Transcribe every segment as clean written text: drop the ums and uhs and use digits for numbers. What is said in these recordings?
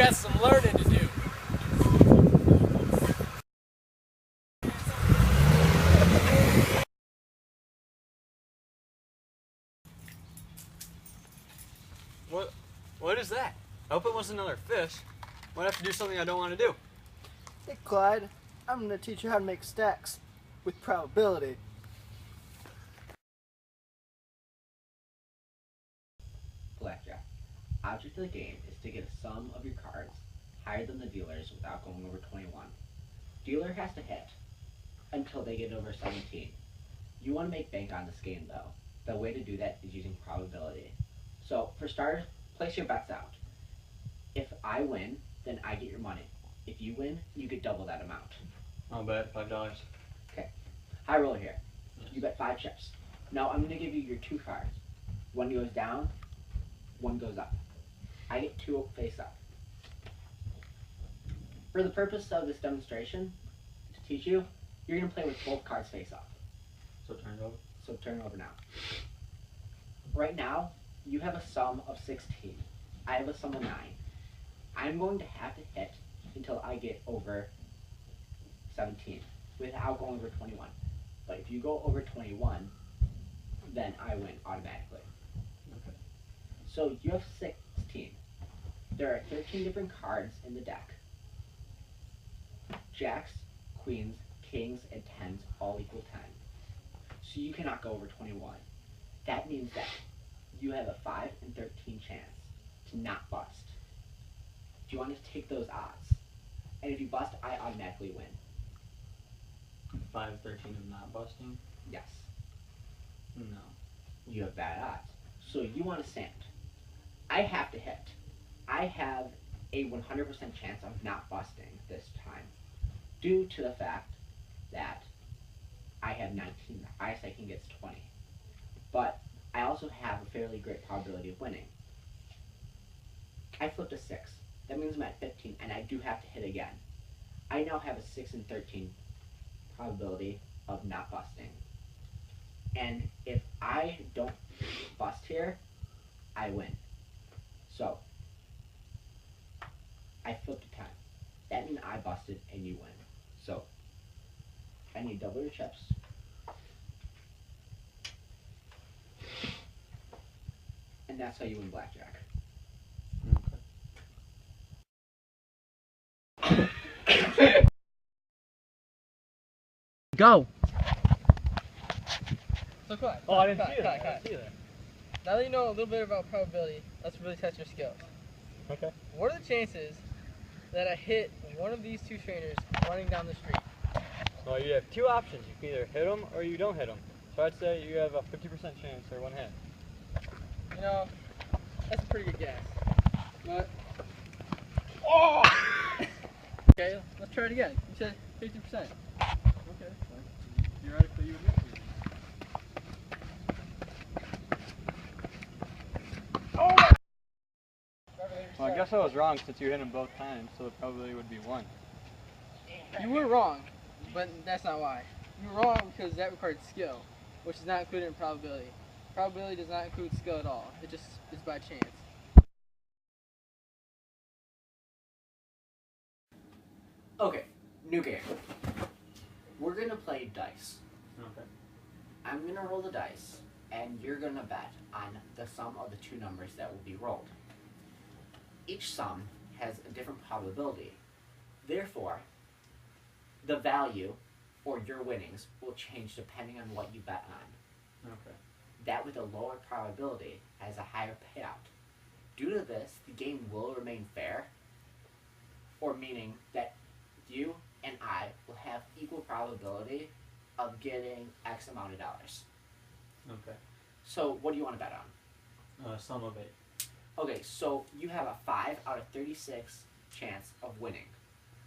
got some learning to do. What is that? I hope it wasn't another fish. Might have to do something I don't want to do. Hey Clyde, I'm going to teach you how to make stacks with probability. Blackjack. Object of the game is to get a sum of your cards higher than the dealer's without going over 21. Dealer has to hit until they get over 17. You want to make bank on this game though. The way to do that is using probability. So for starters, place your bets out. If I win, then I get your money. If you win, you get double that amount. I'll bet $5. Okay. High roller here. Yes. You bet 5 chips. Now I'm going to give you your 2 cards. One goes down, one goes up. I get 2 face up. For the purpose of this demonstration, to teach you, you're going to play with both cards face up. So turn it over? So turn it over now. Right now, you have a sum of 16. I have a sum of 9. I'm going to have to hit until I get over 17 without going over 21. But if you go over 21, then I win automatically. Okay. So you have 16. There are 13 different cards in the deck. Jacks, queens, kings, and tens all equal 10. So you cannot go over 21. That means that you have a 5 in 13 chance to not bust. Do you want to take those odds? And if you bust, I automatically win. 5 of 13 of not busting? Yes. No. You have bad odds. So you want to sand. I have to hit. I have a 100% chance of not busting this time due to the fact that I have 19. ISI King gets 20. But I also have a fairly great probability of winning. I flipped a 6. That means I'm at 15, and I do have to hit again. I now have a 6 in 13 probability of not busting. And if I don't bust here, I win. So, I flipped a 10. That means I busted and you win. So, I need double your chips. And that's how you win blackjack. Go! So quiet. Oh, I didn't see that. Now that you know a little bit about probability, let's really test your skills. Okay. What are the chances that I hit one of these 2 trainers running down the street? Well, you have 2 options. You can either hit them or you don't hit them. So I'd say you have a 50% chance or 1 hit. You know, that's a pretty good guess. But Oh! okay, let's try it again. You said 50%. Okay. Theoretically, you would hit me. Well, I guess I was wrong since you hit them both times, so it probably would be 1. You were wrong, but that's not why. You were wrong because that required skill, which is not included in probability. Probability does not include skill at all. It just is by chance. Okay, new game. We're gonna play dice. Okay. I'm gonna roll the dice, and you're gonna bet on the sum of the 2 numbers that will be rolled. Each sum has a different probability. Therefore, the value, or your winnings, will change depending on what you bet on. Okay. That with a lower probability has a higher payout. Due to this, the game will remain fair, or meaning that you and I will have equal probability of getting X amount of dollars. Okay. So what do you want to bet on? Sum of 8. Okay, so you have a 5 out of 36 chance of winning.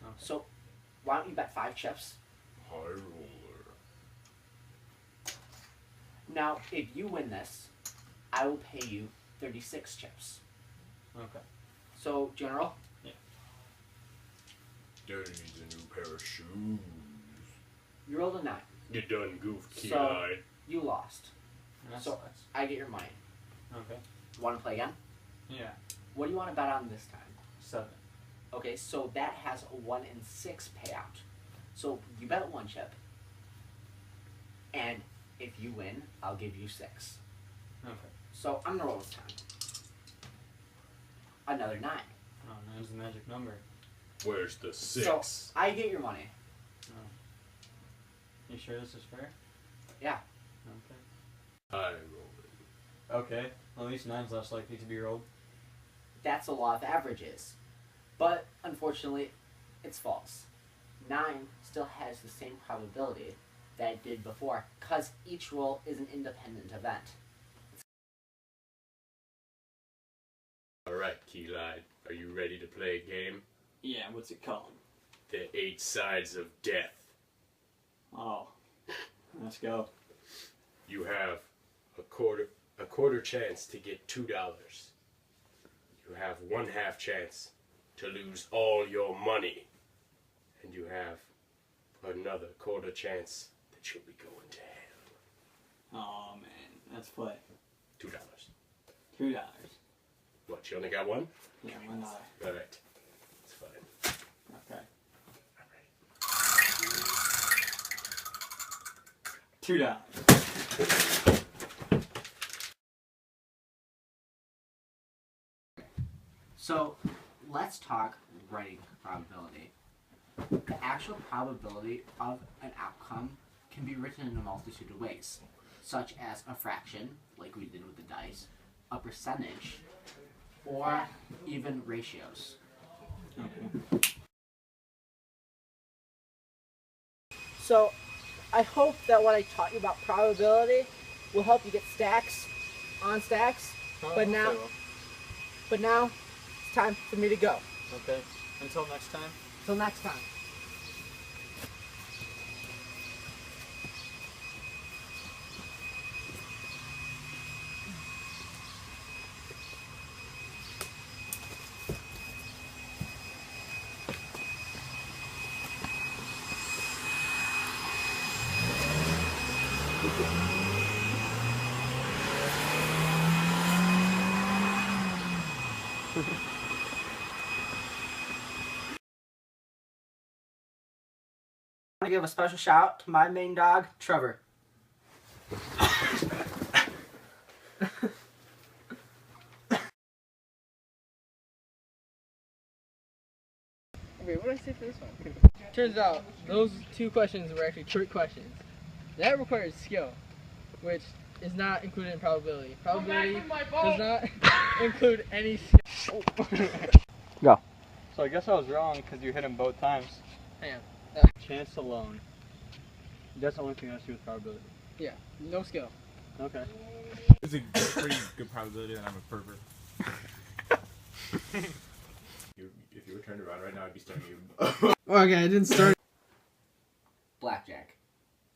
Okay. So why don't you bet 5 chips? High roller. Now, if you win this, I will pay you 36 chips. Okay. So, do you want to roll? Yeah. Daddy needs a new pair of shoes. You rolled a 9. You done goofed, kid So- eye. You lost. That So- sucks. I get your money. Okay. Want to play again? Yeah. What do you want to bet on this time? 7. Okay, so that has a 1 in 6 payout. So you bet 1 chip, and if you win, I'll give you 6. Okay. So I'm gonna roll this time. Another 9. Oh, 9's the magic number. Where's the 6? So I get your money. Oh. You sure this is fair? Yeah. Okay. I roll it. Okay. Well, at least 9's less likely to be rolled. That's the law of averages. But unfortunately, it's false. 9 still has the same probability that it did before, because each roll is an independent event. Alright, Keylight, are you ready to play a game? Yeah, what's it called? The 8 Sides of Death. Oh. Let's go. You have a quarter chance to get $2. You have 1/2 chance to lose all your money. And you have another quarter chance that you'll be going to hell. Oh, man. Let's play. $2. $2. What, you only got one? Yeah, $1. Alright. It's fine. Okay. Alright. $2. So let's talk writing probability. The actual probability of an outcome can be written in a multitude of ways, such as a fraction, like we did with the dice, a percentage, or even ratios. Okay. So, I hope that what I taught you about probability will help you get stacks on stacks. But now it's time for me to go. Okay. Until next time. Till next time. I want to give a special shout out to my main dog, Trevor. Okay, what did I say for this one? Turns out, those 2 questions were actually trick questions. That requires skill, which is not included in probability. Probability does not include any skill. Go. So I guess I was wrong because you hit him both times. Hang on. Chance alone. That's the only thing that has to do with probability. Yeah, no skill. Okay. It's a pretty good probability that I'm a pervert. If you were turned around right now, I'd be staring at you. Okay, I didn't start. Blackjack.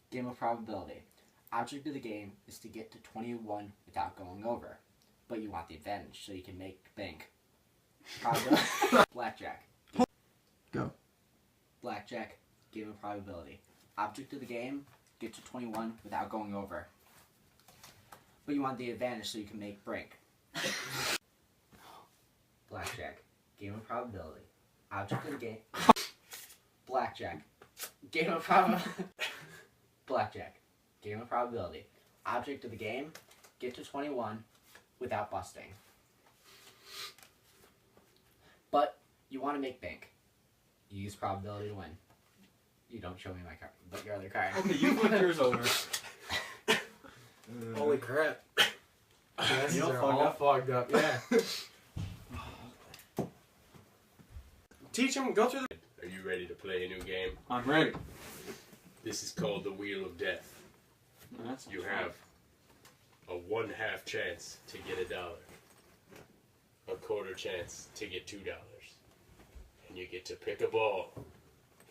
Game of probability. Object of the game is to get to 21 without going over, but you want the advantage so you can make bank. Blackjack. Go. Blackjack. Game of probability. Object of the game, get to 21 without going over, but you want the advantage so you can make break. Blackjack. Game of probability. Object of the game. Blackjack. Game of probability. Blackjack. Game of probability. Object of the game, get to 21 without busting. But you want to make bank. You use probability to win. You don't show me my card, but your other card. Okay, you flip yours over. Holy crap. You don't all fogged up, yeah. Teach him, go through the... Are you ready to play a new game? I'm ready. This is called the Wheel of Death. That's You have a 1/2 chance to get $1, a quarter chance to get $2, and you get to pick a ball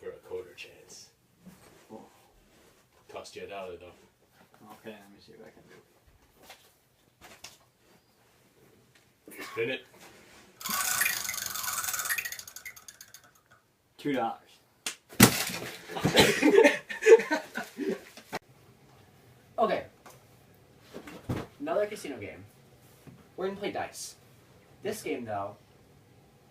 for a quarter chance. Cost you $1 though. Okay, let me see what I can do. Spin it. $2. Okay. Another casino game. We're gonna play dice. This game, though,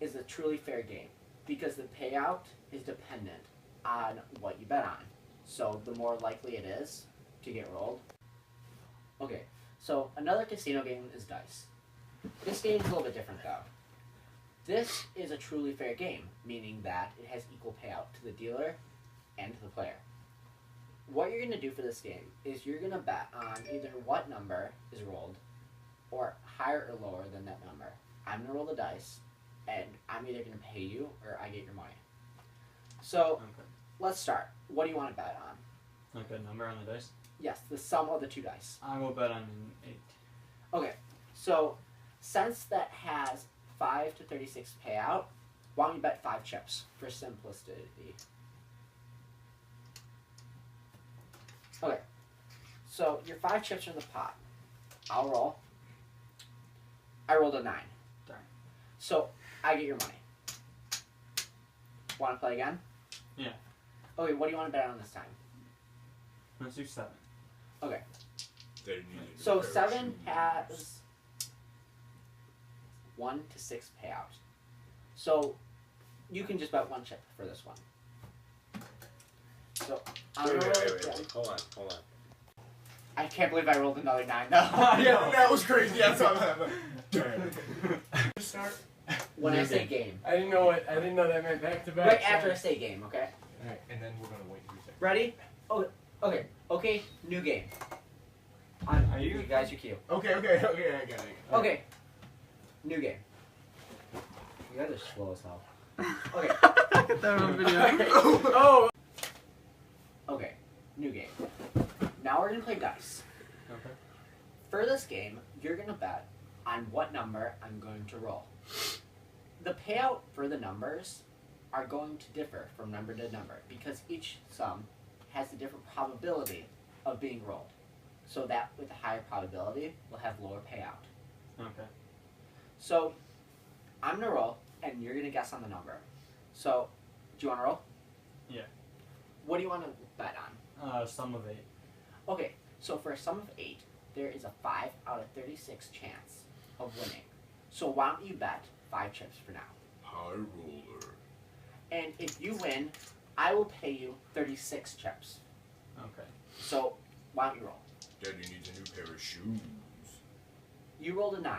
is a truly fair game. because the payout is dependent on what you bet on. So the more likely it is to get rolled. Okay, so another casino game is dice. This game is a little bit different though. This is a truly fair game, meaning that it has equal payout to the dealer and to the player. What you're going to do for this game is you're going to bet on either what number is rolled or higher or lower than that number. I'm going to roll the dice, and I'm either going to pay you or I get your money. So, Okay. let's start. What do you want to bet on? Like a number on the dice? Yes, the sum of the two dice. I will bet on an 8. Okay, so since that has 5 to 36 payout, why don't you bet 5 chips for simplicity? Okay, so your 5 chips are in the pot. I'll roll. I rolled a 9. Darn. So I get your money. Want to play again? Yeah. Okay, what do you want to bet on this time? Let's do 7. Okay, They need a new so pair of 7 shoes. has 1 to 6 payout. So you can just bet 1 chip for this one. So I'm Wait, gonna wait, roll wait, it wait. again. Hold on. I can't believe I rolled another 9 though. Yeah, that was crazy. I saw that. Damn. Start. When I say game. I didn't know that meant back to back. Right after I say game, okay? Alright, and then we're gonna wait 2 seconds. Ready? Oh, okay, new game. Are you- You guys, your cue. Okay, I got it. Okay, new game. You guys are slow as hell. Okay, Get that on video. Oh! okay, new game. Now we're gonna play dice. Okay. For this game, you're gonna bet on what number I'm going to roll. The payout for the numbers are going to differ from number to number because each sum has a different probability of being rolled. So that with a higher probability will have lower payout. Okay. So I'm gonna roll and you're gonna guess on the number. So do you wanna roll? Yeah. What do you wanna bet on? Sum of 8. Okay, so for a sum of 8, there is a 5 out of 36 chance of winning. So why don't you bet 5 chips for now? High roller. And if you win, I will pay you 36 chips. Okay. So why don't you roll? Daddy needs a new pair of shoes. You rolled a 9.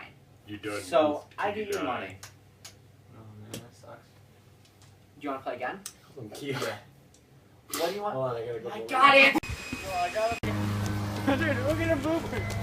You done? So moved I to get your nine. money. Oh man, that sucks. Do you want to play again? Yeah. What do you want? Hold on, I gotta go. I got it! Dude, look at the bloopers.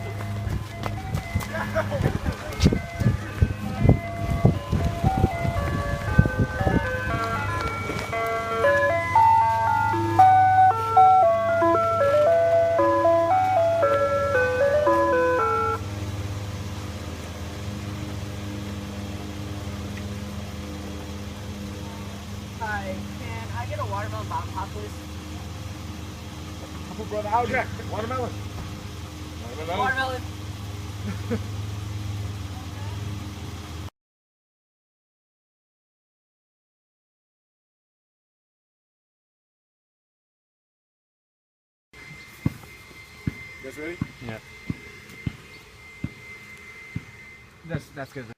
Hi, can I get a watermelon bomb pop, please? Couple brother out there. Watermelon. Watermelon. You guys ready? Yeah. That's good.